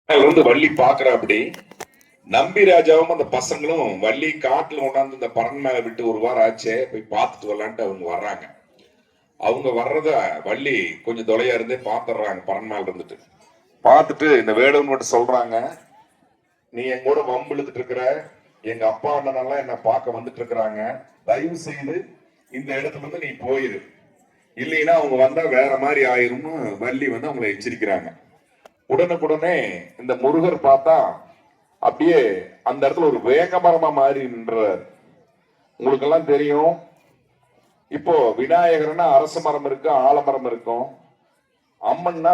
வள்ளி பாக்குற அப்படி நம்பி ராஜாவும் அந்த பசங்களும் வள்ளி காட்டுல கொண்டாந்து இந்த பறன் மேல விட்டு ஒரு வாரம் ஆச்சே போய் பார்த்துட்டு வரலான்ட்டு அவங்க வர்றாங்க. அவங்க வர்றத வள்ளி கொஞ்சம் தொலையா இருந்தே பாத்துறாங்க. பறன் மேல இருந்துட்டு பார்த்துட்டு இந்த வேடுன்னு மட்டும் சொல்றாங்க, நீ என் கூட வம்பு இழுத்துட்டு இருக்கிற, எங்க அப்பா அண்ணனெல்லாம் என்ன பார்க்க வந்துட்டு இருக்கிறாங்க, தயவு செய்து இந்த இடத்துல இருந்து நீ போயிரு, இல்லைன்னா அவங்க வந்தா வேற மாதிரி ஆயிரும்னு வள்ளி அவங்களை எச்சரிக்கிறாங்க. உடனுக்குடனே இந்த முருகர் பார்த்தா அப்படியே அந்த இடத்துல ஒரு வேகமரமா மாறி நின்றார். உங்களுக்கு எல்லாம் தெரியும், இப்போ விநாயகர்னா அரச மரம் இருக்கு, ஆலமரம் இருக்கும், அம்மன்னா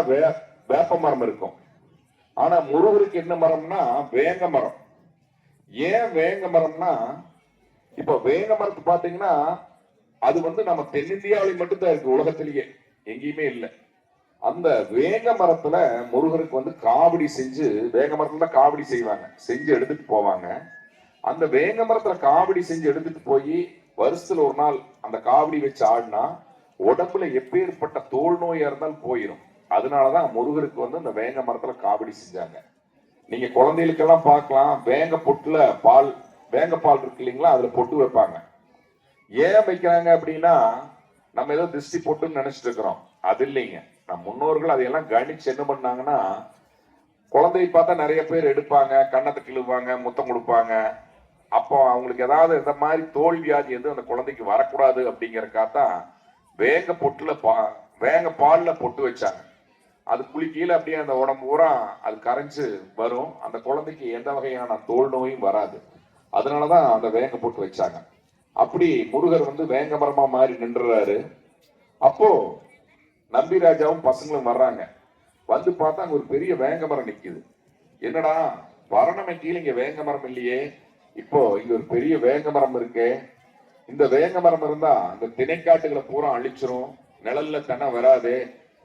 வேப்ப மரம் இருக்கும். ஆனா முருகருக்கு என்ன மரம்னா வேங்க மரம். ஏன் வேங்க மரம்னா, இப்ப வேங்க மரத்து பாத்தீங்கன்னா அது நம்ம தென்னிந்தியாவில மட்டும்தான் இருக்கு, உலகத்திலேயே எங்கேயுமே இல்லை. அந்த வேங்க மரத்துல முருகருக்கு காவடி செஞ்சு, வேங்க மரத்துல காவடி செய்வாங்க, செஞ்சு எடுத்துட்டு போவாங்க. அந்த வேங்க மரத்துல காவடி செஞ்சு எடுத்துட்டு போய் வருஷத்துல ஒரு நாள் அந்த காவடி வச்சு ஆடினா உடம்புல எப்பேற்பட்ட தோல் நோயா இருந்தாலும் போயிடும். அதனாலதான் முருகருக்கு அந்த வேங்க மரத்துல காவடி செஞ்சாங்க. நீங்க குழந்தைகளுக்கெல்லாம் பார்க்கலாம், வேங்க பொட்டுல பால், வேங்க பால் இருக்கு இல்லைங்களா, அதுல பொட்டு வைப்பாங்க. ஏன் வைக்கிறாங்க அப்படின்னா, நம்ம ஏதோ திருஷ்டி பொட்டுன்னு நினைச்சிட்டு இருக்கிறோம். அது இல்லைங்க. நம் முன்னோர்கள் அதையெல்லாம் கணிச்சு என்ன பண்ணாங்கன்னா, குழந்தையை பார்த்தா நிறைய பேர் எடுப்பாங்க, கண்ணத்தை கிழுவாங்க, முத்தம் கொடுப்பாங்க. அப்போ அவங்களுக்கு ஏதாவது இந்த மாதிரி தோல் வியாதி அந்த குழந்தைக்கு வரக்கூடாது அப்படிங்கறக்காதான் வேங்க பொட்டுல வேங்க பால்ல பொட்டு வச்சாங்க. அது கீழே அப்படியே அந்த உடம்பு பூரா அது கரைஞ்சு வரும், அந்த குழந்தைக்கு எந்த வகையான தோல் நோயும் வராது. அதனாலதான் அந்த வேங்க பொட்டு வச்சாங்க. அப்படி முருகர் வேங்க மரமா மாறி நின்றுறாரு. அப்போ நம்பி ராஜாவும் பசங்களும் வர்றாங்க. பார்த்தா அங்க ஒரு பெரிய வேங்க மரம் நிக்குது. என்னடா வரணமை கீழே இங்க வேங்க மரம் இல்லையே, இப்போ இங்க ஒரு பெரிய வேங்க மரம் இருக்கு, இந்த வேங்க மரம் இருந்தா இந்த திணைக்காட்டுகளை பூரா அழிச்சிரும், நிழல்ல தன வராது,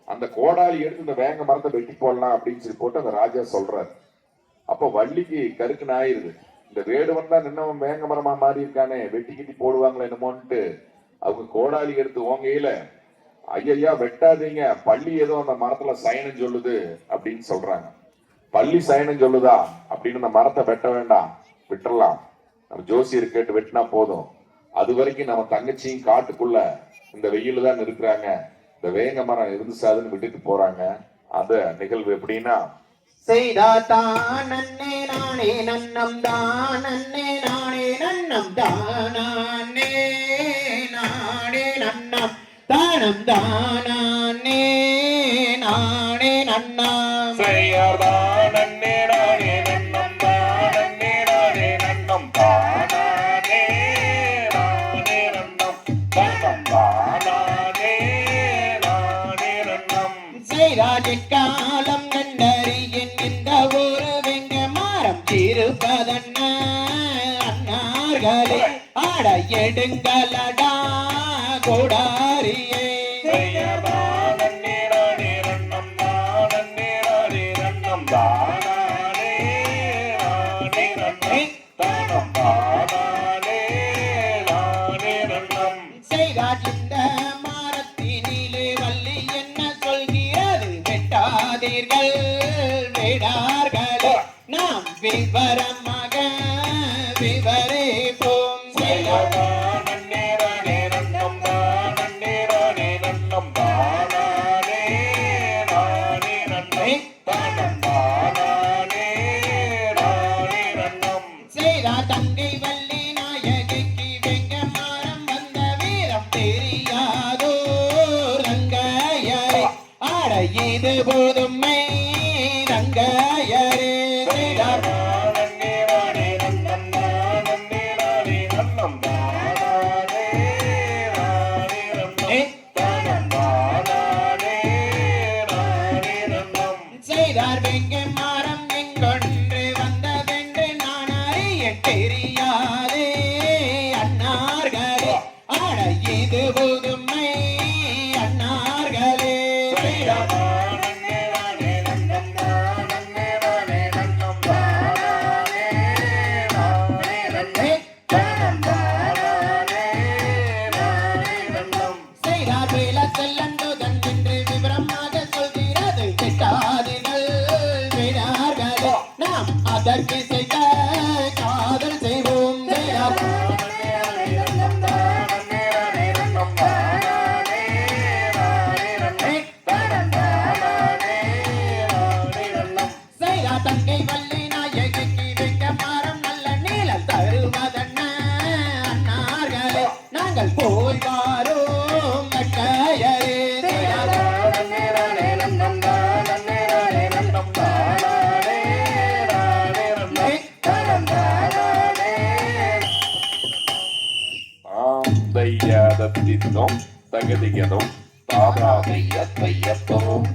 அந்த கோடாலி எடுத்து இந்த வேங்க மரத்தை வெட்டி போடலாம் அப்படின்னு சொல்லி போட்டு அந்த ராஜா சொல்றாரு. அப்போ வள்ளிக்கு கருக்கு ஆயிருது, இந்த வேடு வந்தா நின்னவன் வேங்க மரமா மாறி இருக்கானே, வெட்டி கிட்டி போடுவாங்களே என்னமோன்ட்டு அவங்க கோடாலி எடுத்து ஓங்கையில, ஐயா வெட்டாதீங்க, பள்ளி ஏதோ அந்த மரத்துல சயனம் சொல்லுது அப்படின்னு சொல்றாங்க. பள்ளி சயனம் சொல்லுதா அப்படின்னு அந்த மரத்தை வெட்ட வேண்டாம், விட்டுறலாம், நம்ம ஜோசியர் கேட்டு வெட்டினா போதும், அது வரைக்கும் நம்ம தங்கச்சியும் காட்டுக்குள்ள இந்த வெயில தான் இருக்கிறாங்க, இந்த வேங்க மரம் இருந்துச்சாதுன்னு விட்டுட்டு போறாங்க. அந்த நிகழ்வு எப்படின்னா, செய்தாத்தான் நன்னே நானே நன்னம் தான், நன்னே நானே நன்னம் தானே நானே நன்னம் தானம் தானே நானே நன்னம் செய்யாதான் நன்னே நானே நன்னம் தானே நானே நன்னம் தானே நானே நன்னம் தானம் தானே நானே நன்னம் செய்தாதிக்காலம் கண்டறியின் இந்த ஒரு வெங்க மரம் திருப்பதன்ன அன்னார்களே ஆட எடுங்களடா கோடாரியே. செய்தாஜிந்த மரத்தினிலே வள்ளி என்ன சொல்கிறது, வெட்டாதீர்கள் வேடார்களே, நாம் விவரமாக விவரிப்போம். தங்கை வள்ளி நாயகிக்கு வெங்க மரம் வந்த வீரம் தெரியாதோ ரங்காயரே, ஆட இது போதுமை ரங்காயரே. செய்தார் வெங்க மரம் எங்கொன்று வந்ததென்று நான் அறிய தெரியாதே அன்னார்களே, ஆட இது புதுமை அன்னார்களே. செய்தார் வேல செல்லந்தோ தன் என்று விவரமாக சொல்கிறது, கெட்டாதிகள் விடார்களே, நாம் அதற்கு செய்த காதல் செய்வோம் செய்யா தங்கை வள்ளி நாயகிக்கு வைக்க மரம் நல்ல நீளம் தருவதென்ன அண்ணார்களே நாங்கள் போய் வாரோம் கட்டையரே தையாதத்தினோம் தகதிகனும் தாதாதைய தையத்தோம்